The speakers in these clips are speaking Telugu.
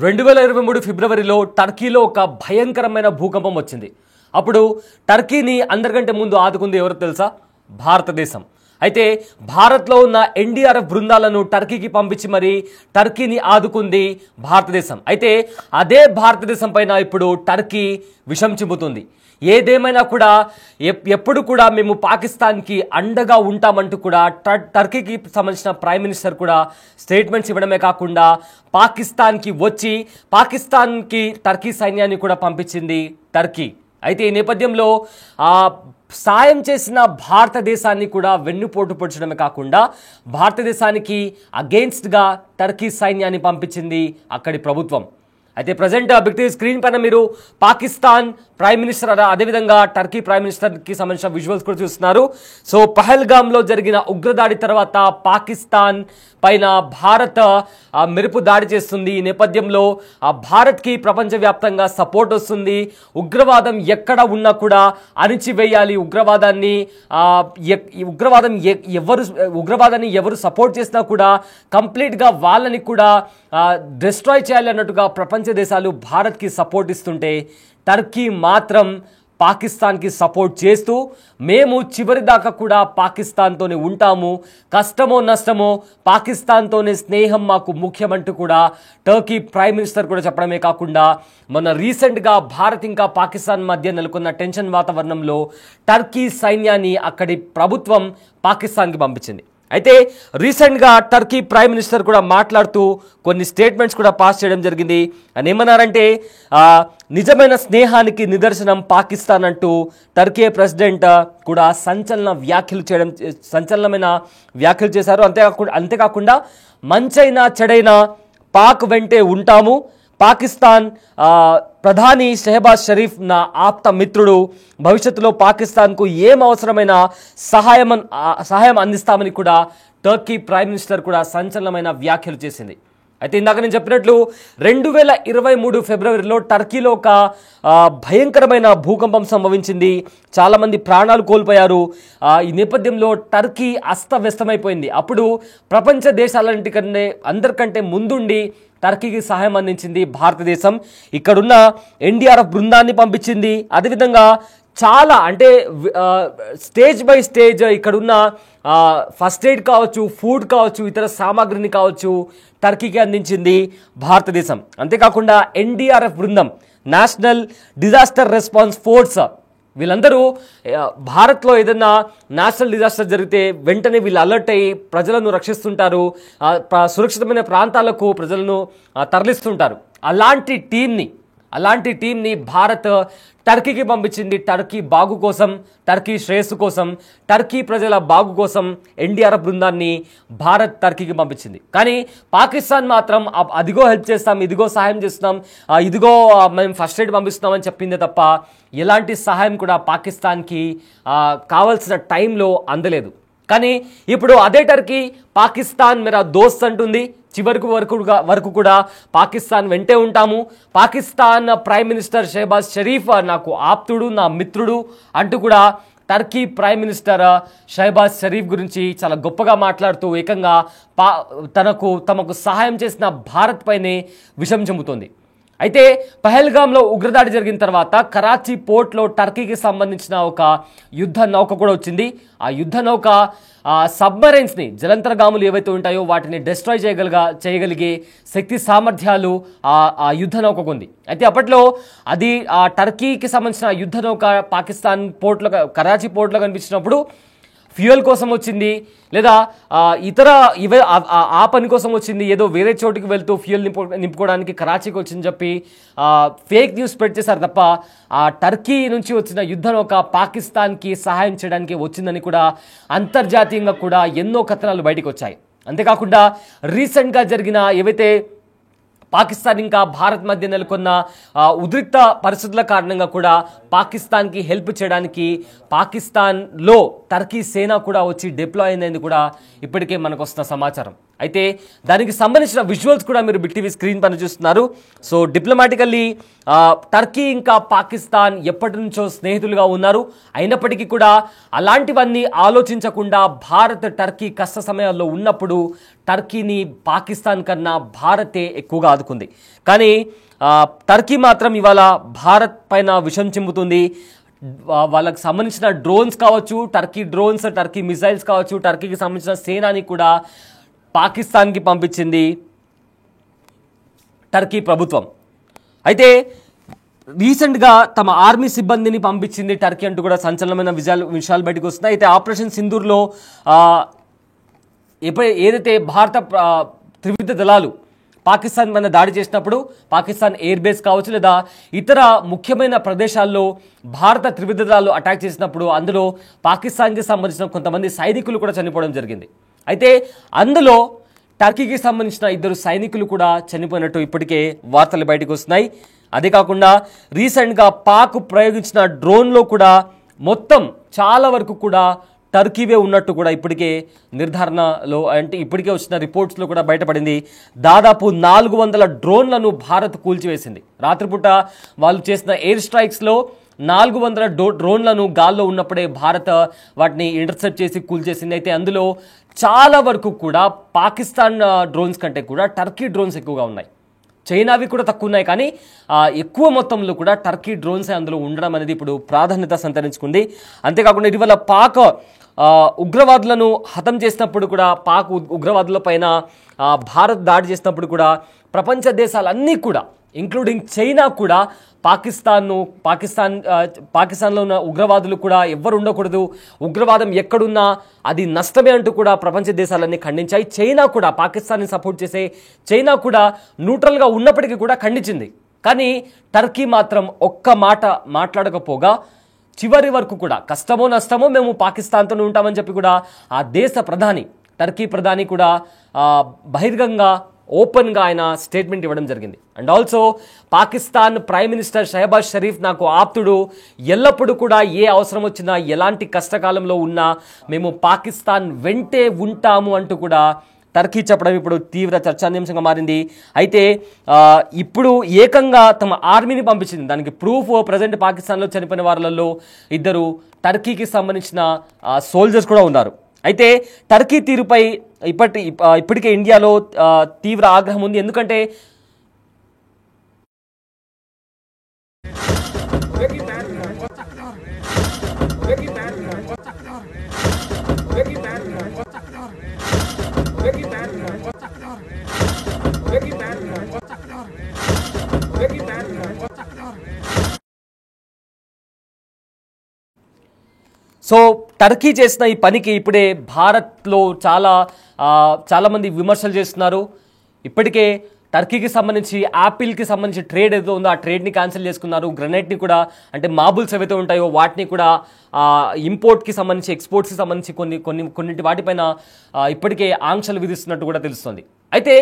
2023 ఫిబ్రవరిలో టర్కీలో ఒక భయంకరమైన భూకంపం వచ్చింది. అప్పుడు టర్కీని అందరికంటే ముందు ఆదుకుంది ఎవరో తెలుసా? భారతదేశం. అయితే భారత్లో ఉన్న ఎన్డీఆర్ఎఫ్ బృందాలను టర్కీకి పంపించి మరి టర్కీని ఆదుకుంది భారతదేశం. అయితే అదే భారతదేశం పైన ఇప్పుడు టర్కీ విషం చిమ్ముతుంది. ఏదేమైనా కూడా ఎప్పుడు కూడా మేము పాకిస్తాన్కి అండగా ఉంటామంటూ కూడా టర్కీకి సంబంధించిన ప్రైమ్ మినిస్టర్ కూడా స్టేట్మెంట్స్ ఇవ్వడమే కాకుండా పాకిస్తాన్కి వచ్చి పాకిస్తాన్కి టర్కీ సైన్యాన్ని కూడా పంపించింది టర్కీ. అయితే ఈ నేపథ్యంలో సాయం చేసిన భారతదేశాన్ని కూడా వెన్నుపోటు పొడిచడమే కాకుండా భారతదేశానికి అగెయిన్స్ట్గా టర్కీ సైన్యాన్ని పంపించింది అక్కడి ప్రభుత్వం. అయితే ప్రజెంట్ బిగ్ స్క్రీన్ పైన మీరు పాకిస్తాన్ ప్రైమ్ మినిస్టర్ అదేవిధంగా టర్కీ ప్రైమ్ మినిస్టర్కి సంబంధించిన విజువల్స్ కూడా చూస్తున్నారు. సో పహల్గామ్లో జరిగిన ఉగ్రదాడి తర్వాత పాకిస్తాన్ పైన భారత్ మెరుపు దాడి చేస్తుంది. ఈ నేపథ్యంలో భారత్కి ప్రపంచవ్యాప్తంగా సపోర్ట్ వస్తుంది. ఉగ్రవాదం ఎక్కడ ఉన్నా కూడా అణిచివేయాలి. ఉగ్రవాదాన్ని ఎవరు సపోర్ట్ చేసినా కూడా కంప్లీట్గా వాళ్ళని కూడా డిస్ట్రాయ్ చేయాలి అన్నట్టుగా ప్రపంచ దేశాలు భారత్కి సపోర్ట్ ఇస్తుంటే టర్కీ మాత్రం పాకిస్తాన్కి సపోర్ట్ చేస్తూ మేము చివరి దాకా కూడా పాకిస్తాన్తోనే ఉంటాము, కష్టమో నష్టమో పాకిస్తాన్తోనే స్నేహం మాకు ముఖ్యమంటూ కూడా టర్కీ ప్రైమ్ మినిస్టర్ కూడా చెప్పడమే కాకుండా మొన్న రీసెంట్గా భారత్ ఇంకా పాకిస్తాన్ మధ్య నెలకొన్న టెన్షన్ వాతావరణంలో టర్కీ సైన్యాన్ని అక్కడి ప్రభుత్వం పాకిస్తాన్కి పంపించింది. అయితే రీసెంట్గా టర్కీ ప్రైమ్ మినిస్టర్ కూడా మాట్లాడుతూ కొన్ని స్టేట్మెంట్స్ కూడా పాస్ చేయడం జరిగింది. అని ఏమన్నారంటే నిజమైన స్నేహానికి నిదర్శనం పాకిస్తాన్ అంటూ టర్కీ ప్రెసిడెంట్ కూడా సంచలనమైన వ్యాఖ్యలు చేశారు. అంతేకాకుండా మంచైనా చెడైనా పాక్ వెంటే ఉంటాము, పాకిస్తాన్ ప్రధాని షెహబాజ్ షరీఫ్ నా ఆప్త మిత్రుడు, భవిష్యత్తులో పాకిస్తాన్కు ఏం అవసరమైన సహాయం అందిస్తామని కూడా టర్కీ ప్రైమ్ మినిస్టర్ కూడా సంచలనమైన వ్యాఖ్యలు చేసింది. అయితే ఇందాక నేను చెప్పినట్లు 2023 ఫిబ్రవరిలో టర్కీలో ఒక భయంకరమైన భూకంపం సంభవించింది. చాలామంది ప్రాణాలు కోల్పోయారు. ఈ నేపథ్యంలో టర్కీ అస్తవ్యస్తమైపోయింది. అప్పుడు ప్రపంచ అందరికంటే ముందుండి టర్కీకి సహాయం అందించింది భారతదేశం. ఇక్కడున్న ఎన్డీఆర్ఎఫ్ బృందాన్ని పంపించింది. అదేవిధంగా చాలా అంటే స్టేజ్ బై స్టేజ్ ఇక్కడున్న ఫస్ట్ ఎయిడ్ కావచ్చు, ఫుడ్ కావచ్చు, ఇతర సామాగ్రిని కావచ్చు టర్కీకి అందించింది భారతదేశం. అంతేకాకుండా ఎన్డీఆర్ఎఫ్ బృందం, నేషనల్ డిజాస్టర్ రెస్పాన్స్ ఫోర్స్, వీళ్ళందరూ భారత్లో ఏదైనా నేషనల్ డిజాస్టర్ జరిగితే వెంటనే వీళ్ళు అలర్ట్ అయ్యి ప్రజలను రక్షిస్తుంటారు, సురక్షితమైన ప్రాంతాలకు ప్రజలను తరలిస్తుంటారు. అలాంటి టీంని భారత్ టర్కీకి పంపించింది. టర్కీ బాగు కోసం, టర్కీ శ్రేయస్సు కోసం, టర్కీ ప్రజల బాగు కోసం ఎన్డీఆర్ఎఫ్ బృందాన్ని భారత్ టర్కీకి పంపించింది. కానీ పాకిస్తాన్ మాత్రం అదిగో హెల్ప్ చేస్తాం, ఇదిగో సహాయం చేస్తున్నాం, ఇదిగో మేము ఫస్ట్ ఎయిడ్ పంపిస్తున్నామని చెప్పిందే తప్ప ఎలాంటి సహాయం కూడా పాకిస్తాన్కి కావాల్సిన టైంలో అందలేదు. కానీ ఇప్పుడు అదే టర్కీ పాకిస్తాన్ మేరా దోస్త్ అంటుంది. చివరికి వరకు కూడా పాకిస్తాన్ వెంటే ఉంటాము, పాకిస్తాన్ ప్రైమ్ మినిస్టర్ షెహబాజ్ షరీఫ్ నాకు ఆప్తుడు, నా మిత్రుడు అంటూ కూడా Turkey prime minister Shehbaz Sharif గురించి చాలా గొప్పగా మాట్లాడుతూ ఏకంగా తమకు సహాయం చేసిన భారత్ పైనే విషం చెందుతోంది. అయితే పహల్గామ్లో ఉగ్రదాడి జరిగిన తర్వాత కరాచీ పోర్ట్లో టర్కీకి సంబంధించిన ఒక యుద్ధ నౌక కూడా వచ్చింది. ఆ యుద్ధ నౌక సబ్మరైన్స్ని, జలంతర్గాములు ఏవైతే ఉంటాయో వాటిని డిస్ట్రాయ్ చేయగలిగే శక్తి సామర్థ్యాలు ఆ యుద్ధ నౌకకు ఉంది. అయితే అప్పట్లో అది టర్కీకి సంబంధించిన యుద్ధ నౌక పాకిస్తాన్ కరాచీ పోర్ట్లో కనిపించినప్పుడు ఫ్యూయల్ కోసం వచ్చింది, లేదా ఇతర ఆ పని కోసం వచ్చింది, ఏదో వేరే చోటుకి వెళ్తూ ఫ్యూయల్ నింపుకోవడానికి కరాచీకి వచ్చిందని చెప్పి ఫేక్ న్యూస్ స్ప్రెడ్ చేశారు తప్ప ఆ టర్కీ నుంచి వచ్చిన యుద్ధ నౌక పాకిస్తాన్కి సహాయం చేయడానికి వచ్చిందని కూడా అంతర్జాతీయంగా కూడా ఎన్నో కథనాలు బయటకు వచ్చాయి. అంతేకాకుండా రీసెంట్గా జరిగిన ఏవైతే పాకిస్తాన్ ఇంకా భారత్ మధ్య నెలకొన్న ఉద్రిక్త పరిస్థితుల కారణంగా కూడా పాకిస్తాన్కి హెల్ప్ చేయడానికి పాకిస్తాన్లో టర్కీ సేన కూడా వచ్చి డిప్లాయ్ అయిందని కూడా ఇప్పటికే మనకు వస్తున్న సమాచారం. అయితే దానికి సంబంధించిన విజువల్స్ కూడా మీరు బిగ్ టీవీ స్క్రీన్ పైన చూస్తున్నారు. సో డిప్లొమాటికల్లీ టర్కీ ఇంకా పాకిస్తాన్ ఎప్పటి నుంచో స్నేహితులుగా ఉన్నారు. అయినప్పటికీ కూడా అలాంటివన్నీ ఆలోచించకుండా భారత్ టర్కీ కష్ట సమయాల్లో ఉన్నప్పుడు టర్కీని పాకిస్తాన్ కన్నా భారతే ఎక్కువగా ఆదుకుంది. కానీ టర్కీ మాత్రం ఇవాళ భారత్ పైన విషం చిమ్ముతుంది. వాళ్ళకి సంబంధించిన డ్రోన్స్ కావచ్చు, టర్కీ డ్రోన్స్, టర్కీ మిసైల్స్ కావచ్చు, టర్కీకి సంబంధించిన సేనాని కూడా పాకిస్తాన్కి పంపించింది టర్కీ ప్రభుత్వం. అయితే రీసెంట్గా తమ ఆర్మీ సిబ్బందిని పంపించింది టర్కీ అంటూ కూడా సంచలనమైన విషయాలు బయటకు వస్తున్నాయి. అయితే ఆపరేషన్ సింధూర్లో ఏదైతే భారత త్రివిధ దళాలు పాకిస్తాన్ పైన దాడి చేసినప్పుడు పాకిస్తాన్ ఎయిర్ బేస్ కావచ్చు లేదా ఇతర ముఖ్యమైన ప్రదేశాల్లో భారత త్రివిధ దళాలు అటాక్ చేసినప్పుడు అందులో పాకిస్తాన్కి సంబంధించిన కొంతమంది సైనికులు కూడా చనిపోవడం జరిగింది. అయితే అందులో టర్కీకి సంబంధించిన 2 సైనికులు కూడా చనిపోయినట్టు ఇప్పటికే వార్తలు బయటకు వస్తున్నాయి. అదే కాకుండా రీసెంట్గా పాక్ ప్రయోగించిన డ్రోన్లో కూడా మొత్తం చాలా వరకు కూడా టర్కీవే ఉన్నట్టు కూడా ఇప్పటికే నిర్ధారణలో అంటే ఇప్పటికే వచ్చిన రిపోర్ట్స్లో కూడా బయటపడింది. దాదాపు 400 డ్రోన్లను భారత్ కూల్చివేసింది. రాత్రిపూట వాళ్ళు చేసిన ఎయిర్ స్ట్రైక్స్లో 400 డ్రోన్లను గాల్లో ఉన్నప్పుడే భారత్ వాటిని ఇంటర్సెప్ట్ చేసి కూల్చేసింది. అయితే అందులో చాలా వరకు కూడా పాకిస్తాన్ డ్రోన్స్ కంటే కూడా టర్కీ డ్రోన్స్ ఎక్కువగా ఉన్నాయి. చైనావి కూడా తక్కువ ఉన్నాయి, కానీ ఎక్కువ మొత్తంలో కూడా టర్కీ డ్రోన్స్ అందులో ఉండడం అనేది ఇప్పుడు ప్రాధాన్యత సంతరించుకుంది. అంతేకాకుండా ఇటీవల పాక్ ఉగ్రవాదులను హతం చేసినప్పుడు కూడా, పాక్ ఉగ్రవాదుల పైన భారత్ దాడి చేసినప్పుడు కూడా ప్రపంచ దేశాలన్నీ కూడా ఇంక్లూడింగ్ చైనా కూడా పాకిస్తాన్లో ఉన్న ఉగ్రవాదులు కూడా ఎవ్వరు ఉండకూడదు, ఉగ్రవాదం ఎక్కడున్నా అది నష్టమే అంటూ కూడా ప్రపంచ దేశాలన్నీ ఖండించాయి. చైనా కూడా పాకిస్తాన్ని సపోర్ట్ చేసే చైనా కూడా న్యూట్రల్గా ఉన్నప్పటికీ కూడా ఖండించింది. కానీ టర్కీ మాత్రం ఒక్క మాట మాట్లాడకపోగా చివరి వరకు కూడా కష్టమో నష్టమో మేము పాకిస్తాన్తోనే ఉంటామని చెప్పి కూడా ఆ దేశ ప్రధాని, టర్కీ ప్రధాని కూడా బహిర్గంగా ఓపెన్గా ఆయన స్టేట్మెంట్ ఇవ్వడం జరిగింది. And also Pakistan prime minister Shehbaz Sharif నాకు ఆప్తుడు, ఎల్లప్పుడూ కూడా ఏ అవసరం వచ్చినా ఎలాంటి కష్టకాలంలో ఉన్నా మేము పాకిస్తాన్ వెంటే ఉంటాము అంటూ కూడా టర్కీ చెప్పడం ఇప్పుడు తీవ్ర చర్చానీయాంశంగా మారింది. అయితే ఇప్పుడు ఏకంగా తమ ఆర్మీని పంపించింది. దానికి ప్రూఫ్ ప్రజెంట్ పాకిస్తాన్లో చనిపోయిన వారిలో 2 టర్కీకి సంబంధించిన సోల్జర్స్ కూడా ఉన్నారు. అయితే టర్కీ తీరుపై ఇప్పటికే ఇండియాలో తీవ్ర ఆగ్రహం ఉంది. ఎందుకంటే సో టర్కీ చేసిన ఈ పనికి ఇప్పుడే భారత్లో చాలా మంది విమర్శలు చేస్తున్నారు. ఇప్పటికే టర్కీకి సంబంధించి యాపిల్కి సంబంధించి ట్రేడ్ ఏదో ఉందో ఆ ట్రేడ్ని క్యాన్సిల్ చేసుకున్నారు. గ్రనైట్ని కూడా, అంటే మార్బుల్స్ ఏవైతే ఉంటాయో వాటిని కూడా ఇంపోర్ట్కి సంబంధించి, ఎక్స్పోర్ట్స్కి సంబంధించి కొన్నింటి వాటిపైన ఇప్పటికే ఆంక్షలు విధిస్తున్నట్టు కూడా తెలుస్తుంది. అయితే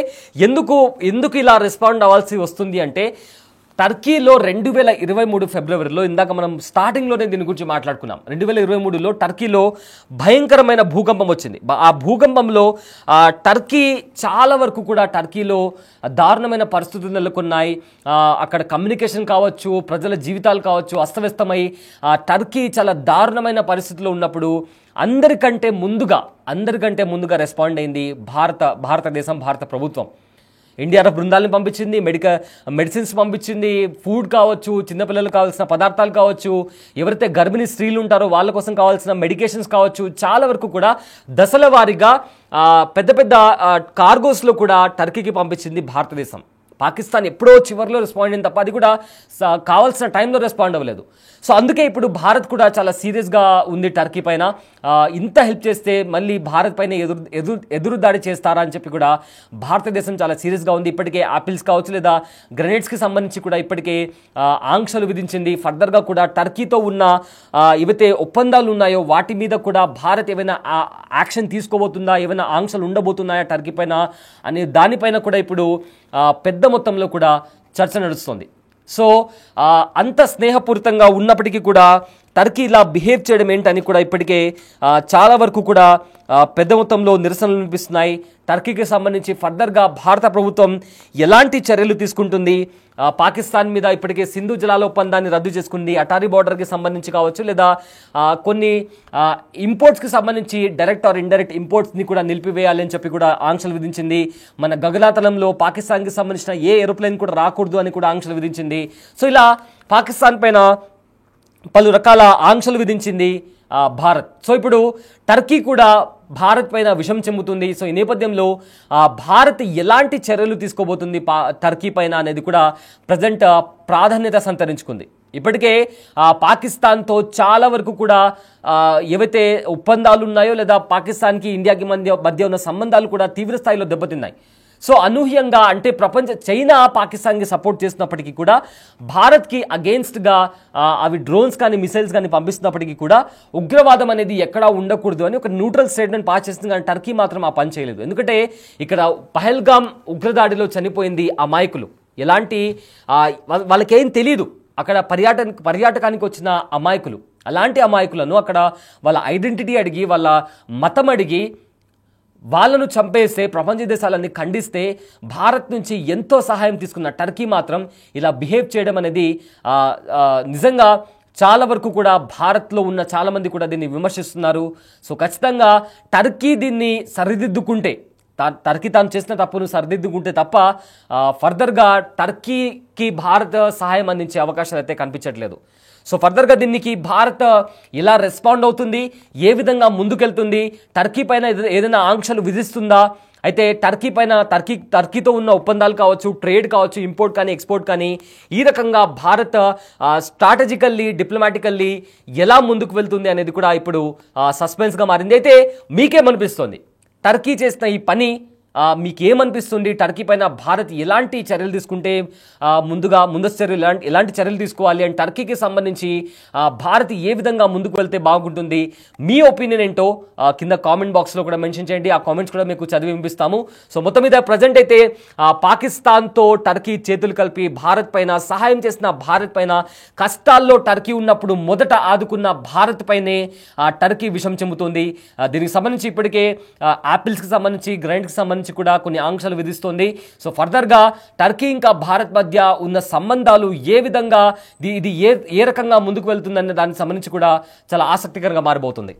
ఎందుకు ఇలా రెస్పాండ్ అవ్వాల్సి వస్తుంది అంటే, టర్కీలో 2023 ఫిబ్రవరిలో, ఇందాక మనం స్టార్టింగ్లోనే దీని గురించి మాట్లాడుకున్నాం, 2023లో టర్కీలో భయంకరమైన భూకంపం వచ్చింది. ఆ భూకంపంలో టర్కీ చాలా వరకు కూడా టర్కీలో దారుణమైన పరిస్థితులు నెలకొన్నాయి. అక్కడ కమ్యూనికేషన్ కావచ్చు, ప్రజల జీవితాలు కావచ్చు అస్తవ్యస్తమై టర్కీ చాలా దారుణమైన పరిస్థితిలో ఉన్నప్పుడు అందరికంటే ముందుగా రెస్పాండ్ అయింది భారతదేశం, భారత ప్రభుత్వం. ఎన్డీఆర్ఎఫ్ బృందాలను పంపించింది, మెడిసిన్స్ పంపించింది, ఫుడ్ కావచ్చు, చిన్నపిల్లలకు కావాల్సిన పదార్థాలు కావచ్చు, ఎవరైతే గర్భిణీ స్త్రీలు ఉంటారో వాళ్ళ కోసం కావాల్సిన మెడికేషన్స్ కావచ్చు, చాలా వరకు కూడా దశల వారీగా పెద్ద కార్గోస్లో కూడా టర్కీకి పంపించింది భారతదేశం. పాకిస్తాన్ ఎప్పుడో చివరిలో రెస్పాండ్ అయింది తప్ప అది కూడా కావాల్సిన టైంలో రెస్పాండ్ అవ్వలేదు. సో అందుకే ఇప్పుడు భారత్ కూడా చాలా సీరియస్గా ఉంది టర్కీ పైన. ఇంత హెల్ప్ చేస్తే మళ్ళీ భారత్ పైన ఎదురు దాడి చేస్తారా అని చెప్పి కూడా భారతదేశం చాలా సీరియస్గా ఉంది. ఇప్పటికే యాపిల్స్ కావచ్చు లేదా గ్రెనేడ్స్కి సంబంధించి కూడా ఇప్పటికే ఆంక్షలు విధించింది. ఫర్దర్గా కూడా టర్కీతో ఉన్న ఏవైతే ఒప్పందాలు ఉన్నాయో వాటి మీద కూడా భారత్ ఏమైనా యాక్షన్ తీసుకోబోతుందా, ఏమైనా ఆంక్షలు ఉండబోతున్నాయా టర్కీ పైన అనే దానిపైన కూడా ఇప్పుడు పెద్ద మొత్తంలో కూడా చర్చ నడుస్తుంది. సో అంత స్నేహపూరితంగా ఉన్నప్పటికీ కూడా టర్కీ ఇలా బిహేవ్ చేయడం ఏంటని కూడా ఇప్పటికే చాలా వరకు కూడా పెద్ద మొత్తంలో నిరసనలు వినిపిస్తున్నాయి. టర్కీకి సంబంధించి ఫర్దర్గా భారత ప్రభుత్వం ఎలాంటి చర్యలు తీసుకుంటుంది, పాకిస్తాన్ మీద ఇప్పటికే సింధు జలాల ఒప్పందాన్ని రద్దు చేసుకుంది, అటారీ బార్డర్కి సంబంధించి కావచ్చు, లేదా కొన్ని ఇంపోర్ట్స్కి సంబంధించి డైరెక్ట్ ఆర్ ఇండైరెక్ట్ ఇంపోర్ట్స్ని కూడా నిలిపివేయాలని చెప్పి కూడా ఆంక్షలు విధించింది. మన గగనతలంలో పాకిస్తాన్కి సంబంధించిన ఏ ఏరోప్లేన్ కూడా రాకూడదు అని కూడా ఆంక్షలు విధించింది. సో ఇలా పాకిస్తాన్ పైన పలు రకాల ఆంక్షలు విధించింది భారత్. సో ఇప్పుడు టర్కీ కూడా భారత్ పైన విషం చెమ్ముతుంది. సో ఈ నేపథ్యంలో భారత్ ఎలాంటి చర్యలు తీసుకోబోతుంది టర్కీ పైన అనేది కూడా ప్రజెంట్ ప్రాధాన్యత సంతరించుకుంది. ఇప్పటికే పాకిస్తాన్తో చాలా వరకు కూడా ఏవైతే ఒప్పందాలు ఉన్నాయో లేదా పాకిస్తాన్కి ఇండియాకి మధ్య ఉన్న సంబంధాలు కూడా తీవ్ర స్థాయిలో దెబ్బతిన్నాయి. సో అనూహ్యంగా అంటే చైనా పాకిస్తాన్కి సపోర్ట్ చేస్తున్నప్పటికీ కూడా భారత్కి అగెయిన్స్ట్గా అవి డ్రోన్స్ కానీ మిసైల్స్ కానీ పంపిస్తున్నప్పటికీ కూడా ఉగ్రవాదం అనేది ఎక్కడా ఉండకూడదు అని ఒక న్యూట్రల్ స్టేట్మెంట్ పాస్ చేస్తుంది. కానీ టర్కీ మాత్రం ఆ పని చేయలేదు. ఎందుకంటే ఇక్కడ పహల్గామ్ ఉగ్రదాడిలో చనిపోయింది అమాయకులు. ఎలాంటి వాళ్ళకేం తెలియదు, అక్కడ పర్యాటకానికి వచ్చిన అమాయకులు. అలాంటి అమాయకులను అక్కడ వాళ్ళ ఐడెంటిటీ అడిగి వాళ్ళ మతం అడిగి వాళ్ళను చంపేస్తే ప్రపంచ దేశాలన్నీ ఖండిస్తే భారత్ నుంచి ఎంతో సహాయం తీసుకున్న టర్కీ మాత్రం ఇలా బిహేవ్ చేయడం అనేది నిజంగా చాలా వరకు కూడా భారత్లో ఉన్న చాలామంది కూడా దీన్ని విమర్శిస్తున్నారు. సో ఖచ్చితంగా టర్కీ దీన్ని సరిదిద్దుకుంటే, టర్కీ తాను చేసిన తప్పును సరిదిద్దుకుంటే తప్ప ఫర్దర్గా టర్కీకి భారత్ సహాయం అందించే అవకాశాలు అయితే కనిపించట్లేదు. సో ఫర్దర్గా దీనికి భారత్ ఎలా రెస్పాండ్ అవుతుంది, ఏ విధంగా ముందుకెళ్తుంది, టర్కీ పైన ఏదైనా ఆంక్షలు విధిస్తుందా, అయితే టర్కీతో ఉన్న ఒప్పందాలు కావచ్చు, ట్రేడ్ కావచ్చు, ఇంపోర్ట్ కానీ ఎక్స్పోర్ట్ కానీ ఈ రకంగా భారత్ స్ట్రాటజికల్లీ డిప్లొమాటికల్లీ ఎలా ముందుకు వెళ్తుంది అనేది కూడా ఇప్పుడు సస్పెన్స్గా మారింది. అయితే మీకేమనిపిస్తుంది టర్కీ చేసిన ఈ పని? మీకేమనిపిస్తుంది? టర్కీ పైన భారత్ ఎలాంటి చర్యలు తీసుకుంటే ముందస్తు చర్యలు ఎలాంటి చర్యలు తీసుకోవాలి అండ్ టర్కీకి సంబంధించి భారత్ ఏ విధంగా ముందుకు వెళ్తే బాగుంటుంది? మీ ఒపీనియన్ ఏంటో కింద కామెంట్ బాక్స్లో కూడా మెన్షన్ చేయండి. ఆ కామెంట్స్ కూడా మీకు చదివి వినిపిస్తాము. సో మొత్తం మీద ప్రజెంట్ అయితే పాకిస్తాన్తో టర్కీ చేతులు కలిపి భారత్ పైన సహాయం చేసిన భారత్ పైన, కష్టాల్లో టర్కీ ఉన్నప్పుడు మొదట ఆదుకున్న భారత్ పైనే టర్కీ విషం చెందుతుంది. దీనికి సంబంధించి ఇప్పటికే యాపిల్స్కి సంబంధించి, గ్రైండ్కి సంబంధించి కూడా కొన్ని ఆంక్షలు విధిస్తోంది. సో ఫర్దర్గా టర్కీ ఇంకా భారత్ మధ్య ఉన్న సంబంధాలు ఏ విధంగా ఇది ఏ రకంగా ముందుకు వెళ్తుందనే దానికి సంబంధించి కూడా చాలా ఆసక్తికరంగా మారబోతుంది.